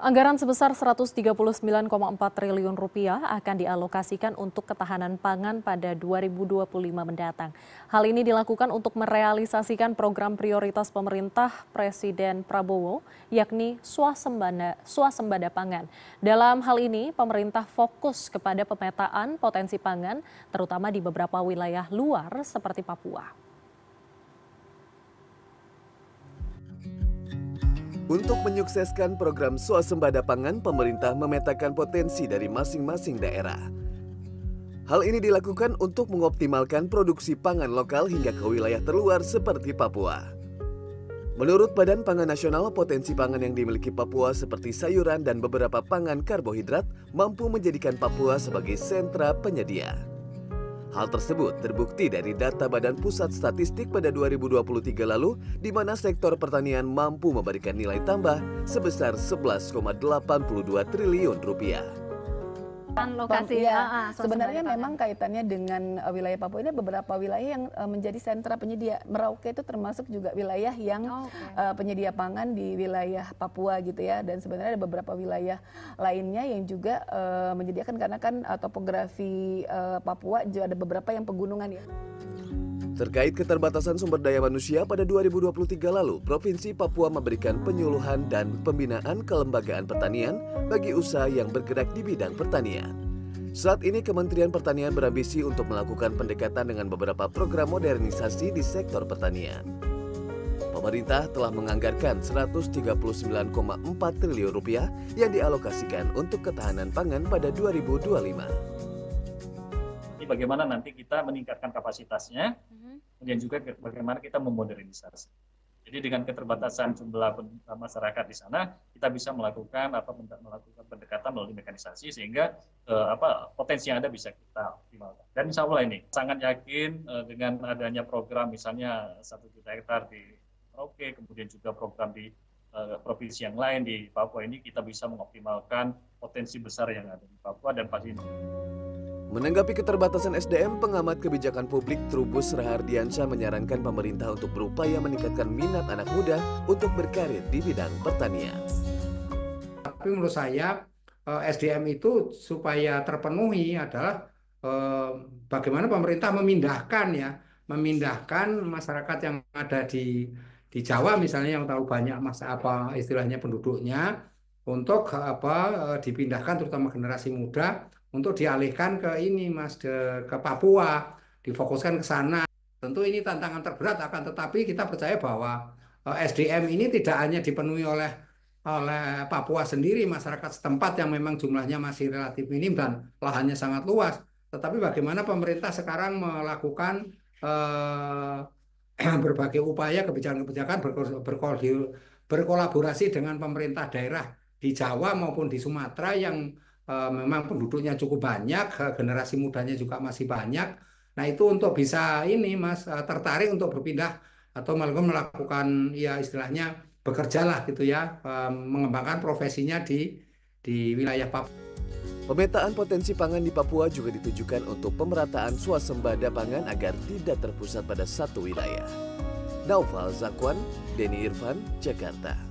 Anggaran sebesar Rp139,4 triliun akan dialokasikan untuk ketahanan pangan pada 2025 mendatang. Hal ini dilakukan untuk merealisasikan program prioritas pemerintah Presiden Prabowo, yakni swasembada pangan. Dalam hal ini, pemerintah fokus kepada pemetaan potensi pangan, terutama di beberapa wilayah luar seperti Papua. Untuk menyukseskan program swasembada pangan, pemerintah memetakan potensi dari masing-masing daerah. Hal ini dilakukan untuk mengoptimalkan produksi pangan lokal hingga ke wilayah terluar seperti Papua. Menurut Badan Pangan Nasional, potensi pangan yang dimiliki Papua seperti sayuran dan beberapa pangan karbohidrat mampu menjadikan Papua sebagai sentra penyedia. Hal tersebut terbukti dari data Badan Pusat Statistik pada 2023 lalu, di mana sektor pertanian mampu memberikan nilai tambah sebesar Rp11,82 triliun. Lokasi sebenarnya memang kaitannya dengan wilayah Papua ini beberapa wilayah yang menjadi sentra penyedia. Merauke itu termasuk juga wilayah yang penyedia pangan di wilayah Papua gitu ya. Dan sebenarnya ada beberapa wilayah lainnya yang juga menyediakan karena kan topografi Papua juga ada beberapa yang pegunungan ya. Terkait keterbatasan sumber daya manusia pada 2023 lalu, Provinsi Papua memberikan penyuluhan dan pembinaan kelembagaan pertanian bagi usaha yang bergerak di bidang pertanian. Saat ini Kementerian Pertanian berambisi untuk melakukan pendekatan dengan beberapa program modernisasi di sektor pertanian. Pemerintah telah menganggarkan Rp139,4 triliun yang dialokasikan untuk ketahanan pangan pada 2025. Bagaimana nanti kita meningkatkan kapasitasnya, kemudian juga bagaimana kita memodernisasi. Jadi dengan keterbatasan jumlah masyarakat di sana, kita bisa melakukan pendekatan melalui mekanisasi sehingga potensi yang ada bisa kita optimalkan. Dan insya Allah ini sangat yakin dengan adanya program misalnya 1 juta hektar di Merauke, kemudian juga program di provinsi yang lain di Papua ini kita bisa mengoptimalkan potensi besar yang ada di Papua dan pasti ini. Menanggapi keterbatasan SDM, pengamat kebijakan publik Trubus Rahardiansyah menyarankan pemerintah untuk berupaya meningkatkan minat anak muda untuk berkarir di bidang pertanian. Tapi menurut saya SDM itu supaya terpenuhi adalah bagaimana pemerintah memindahkan masyarakat yang ada di Jawa misalnya yang tahu banyak istilahnya penduduknya untuk dipindahkan terutama generasi muda untuk dialihkan ke ke Papua, difokuskan ke sana. Tentu ini tantangan terberat tetapi kita percaya bahwa SDM ini tidak hanya dipenuhi oleh Papua sendiri, masyarakat setempat yang memang jumlahnya masih relatif minim dan lahannya sangat luas. Tetapi bagaimana pemerintah sekarang melakukan berbagai upaya kebijakan-kebijakan berkolaborasi dengan pemerintah daerah di Jawa maupun di Sumatera yang memang penduduknya cukup banyak, generasi mudanya juga masih banyak. Nah itu untuk bisa tertarik untuk berpindah atau melakukan ya istilahnya bekerjalah gitu ya, mengembangkan profesinya di wilayah Papua. Pemetaan potensi pangan di Papua juga ditujukan untuk pemerataan swasembada pangan agar tidak terpusat pada satu wilayah. Naufal Zakwan, Denny Irfan, Jakarta.